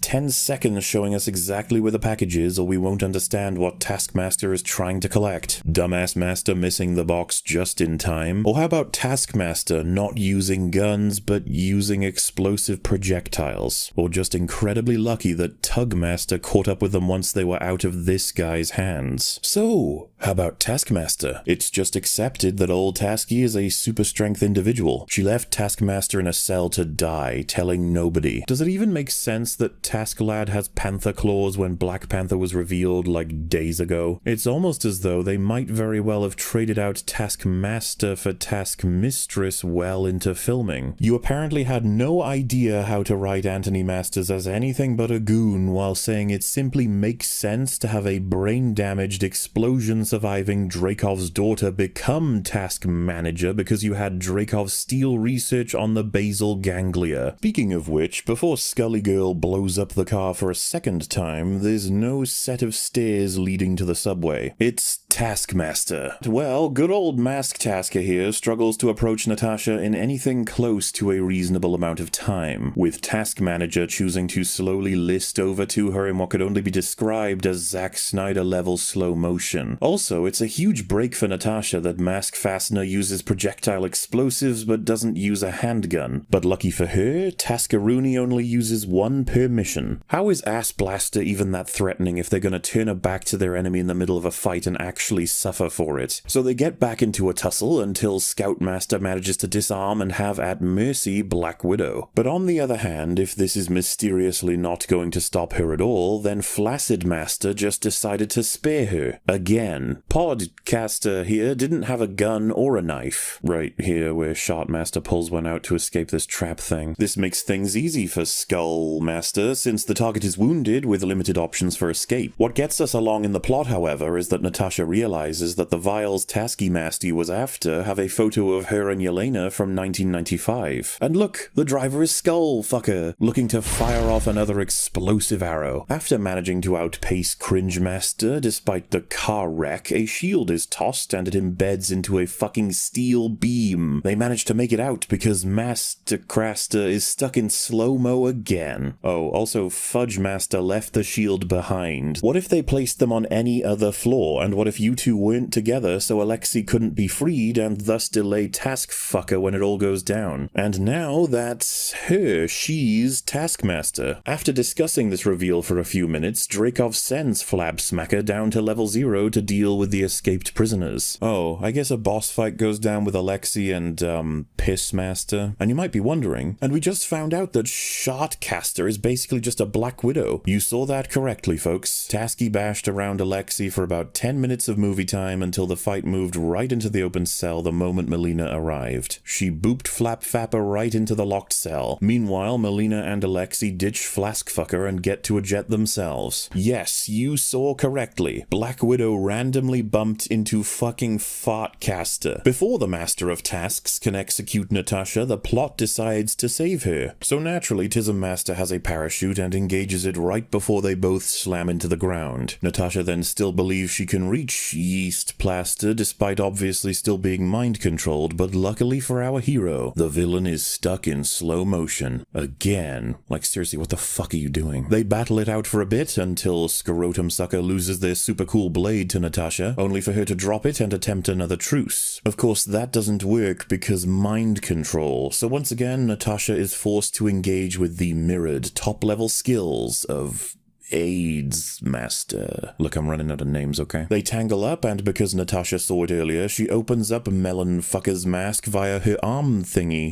10 seconds showing us exactly where the package is, or we won't understand what Taskmaster is trying to collect. Dumbass Master missing the box just in time. Or how about Taskmaster not using guns, but using explosive projectiles? Or just incredibly lucky that Tugmaster caught up with them once they were out of this guy's hands. So, how about Taskmaster? It's just accepted that old Tasky is a super strength individual. She left Taskmaster in a cell to die, telling nobody. Does it even make sense that Tasklad has panther claws when Black Panther was revealed like days ago? It's almost as though they might very well have traded out Taskmaster for Taskmistress well into filming. You apparently had no idea how to write Anthony Masters as anything but a goon, while saying it simply makes sense to have a brain-damaged, explosion-surviving Dracov's daughter become task manager because you had Dracov steal research on the basal ganglia. Speaking of which, before Scully Girl blows up the car for a second time, there's no set of stairs leading to the subway. It's Taskmaster. Well, good old Mask Tasker here struggles to approach Natasha in anything close to a reasonable amount of time, with Task Manager choosing to slowly list over to her in what could only be described as Zack Snyder-level slow motion. Also, it's a huge break for Natasha that Mask Fastener uses projectile explosives but doesn't use a handgun. But lucky for her, Taskaroonie only uses one per mission. How is Ass Blaster even that threatening if they're gonna turn her back to their enemy in the middle of a fight and actually suffer for it? So they get back into a tussle until Scoutmaster manages to disarm and have at mercy Black Widow. But on the other hand, if this is mysteriously not going to stop her at all, then Flaccid Master just decided to spare her. Again. Podcaster here didn't have a gun or a knife. Right here where Shotmaster pulls one out to escape this trap thing. This makes things easy for Skullmaster, since the target is wounded with limited options for escape. What gets us along in the plot, however, is that Natasha realizes that the vials Tasky Masty was after have a photo of her and Yelena from 1995. And look, the driver is Skullfucker, looking to fire off another explosive arrow. After managing to outpace Cringe Master despite the car wreck, a shield is tossed and it embeds into a fucking steel beam. They manage to make it out because Master Craster is stuck in slow-mo again. Oh, also Fudge Master left the shield behind. What if they placed them on any other floor, and what if you two weren't together so Alexei couldn't be freed and thus delay Taskfucker when it all goes down? And now that's her. She's Taskmaster. After discussing this reveal for a few minutes, Dracov sends Flabsmacker down to level 0 to deal with the escaped prisoners. Oh, I guess a boss fight goes down with Alexei and, Pissmaster. And you might be wondering, and we just found out that Shotcaster is basically just a Black Widow. You saw that correctly, folks. Tasky bashed around Alexei for about 10 minutes of movie time until the fight moved right into the open cell the moment Melina arrived. She booped Flapfapper right into the locked cell. Meanwhile, Melina and Alexei ditch Flaskfucker and get to a jet themselves. Yes, you saw correctly. Black Widow randomly bumped into fucking Fartcaster. Before the Master of Tasks can execute Natasha, the plot decides to save her. So naturally, Tism Master has a parachute and engages it right before they both slam into the ground. Natasha then still believes she can reach Yeast Plaster despite obviously still being mind-controlled, but luckily for our hero, the villain is stuck in slow motion. Again. Like, seriously, what the fuck are you doing? They battle it out for a bit until Scrotum Sucker loses their super cool blade to Natasha, only for her to drop it and attempt another truce. Of course, that doesn't work because mind control, so once again, Natasha is forced to engage with the mirrored top-level skills of AIDS Master. Look, I'm running out of names, okay? They tangle up, and because Natasha saw it earlier, she opens up Melon Fucker's mask via her arm thingy.